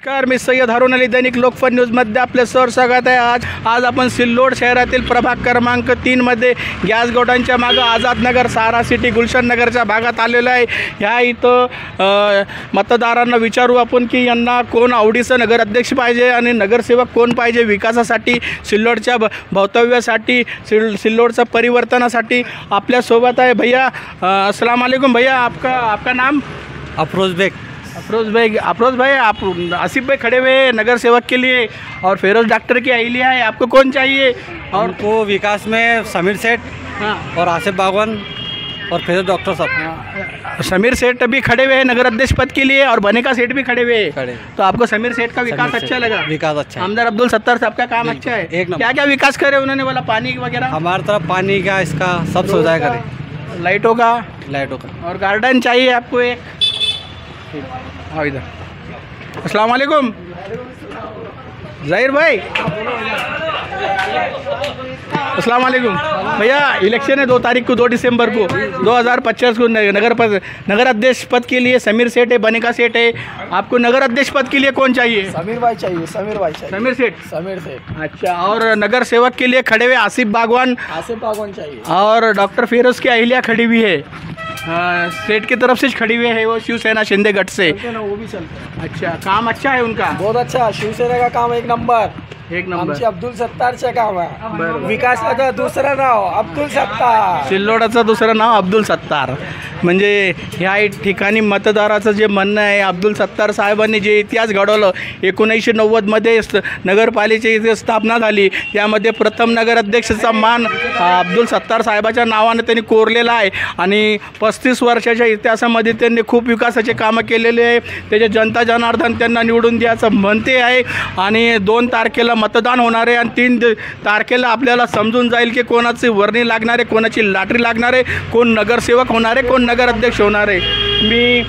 नमस्कार, मी सय्यद हारून अली, दैनिक लोकफन न्यूजमध्ये आपले सर स्वागत आहे। आज आपण सिल्लोड शहरातील प्रभाग क्रमांक 3 मध्ये गॅस गोडाऊनच्या मागं आझादनगर, सारा सिटी, गुलशन नगरच्या भागात आलेलो आहे। ह्या इथं मतदारांना विचारू आपण की यांना कोण आवडीचं नगराध्यक्ष पाहिजे आणि नगरसेवक कोण पाहिजे विकासासाठी, सिल्लोडच्या भवितव्यासाठी, सिल्लोडच्या परिवर्तनासाठी। आपल्यासोबत आहे भैया। अस्सलाम वालेकुम भैया, आपका नाम? अफरोज़ भाई, आप आसिफ भाई खड़े हुए हैं नगर सेवक के लिए और फिरोज डॉक्टर की अहिल्या है, आपको कौन चाहिए? और को विकास में समीर सेठ और आसिफ बागवान और फिरोज डॉक्टर साहब। समीर सेठ अभी खड़े हुए हैं नगर अध्यक्ष पद के लिए और बनेका सेठ भी खड़े हुए हैं। तो आपको समीर सेठ का विकास अच्छा लगा? विकास अच्छा है। आमदार अब्दुल सत्तार साहब का काम अच्छा है। एक नंबर। क्या क्या विकास करे उन्होंने? बोला पानी वगैरह, हमारी तरफ पानी का इसका सब सुविधा करे, लाइटों का और गार्डन चाहिए आपको एक। हाँ इधर। अस्सलाम वालेकुम ज़ाहिर भाई। अस्सलाम वालेकुम भैया। इलेक्शन है 2 तारीख को, 2 दिसंबर को 2025 को। नगर अध्यक्ष पद के लिए समीर सेठ है, बनेका सेठ है। आपको नगर अध्यक्ष पद के लिए कौन चाहिए? समीर भाई चाहिए। समीर सेठ। अच्छा। और नगर सेवक के लिए खड़े हुए आसिफ बागवान चाहिए। और डॉक्टर फिरोज की अहिल्या खड़ी हुई है। सेठ की तरफ से खड़ी हुई है, वो शिवसेना शिंदे गढ़ से। वो भी चलते हैं। अच्छा, काम अच्छा है उनका? बहुत अच्छा। शिवसेना का काम एक नंबर। आमचे अब्दुल सत्तारचे काम आहे। विकासाचा दुसरं नाव अब्दुल सत्तार। सिल्लोडचं दुसरं नाव अब्दुल सत्तार। म्हणजे ह्या ठिकाणी मतदाराचं जे म्हणणं आहे, अब्दुल सत्तार साहेबांनी जे इतिहास घडवलं, 1990मध्ये नगरपालिकेची स्थापना झाली, त्यामध्ये प्रथम नगराध्यक्षाचा मान अब्दुल सत्तार साहेबाच्या नावाने त्यांनी कोरलेला आहे। आणि 35 वर्षाच्या इतिहासामध्ये त्यांनी खूप विकासाचे कामं केलेले आहे। त्याचे जनता जनार्दन त्यांना निवडून द्यायचं म्हणते आहे। आणि 2 तारखेला मतदान होणार आहे आणि 3 तारखेला आपल्याला समजून जाईल की कोणाची वर्णी लागणार आहे, कोणाची लाटरी लागणार आहे, कोण नगरसेवक होणार आहे, कोण नगराध्यक्ष होणार आहे। मी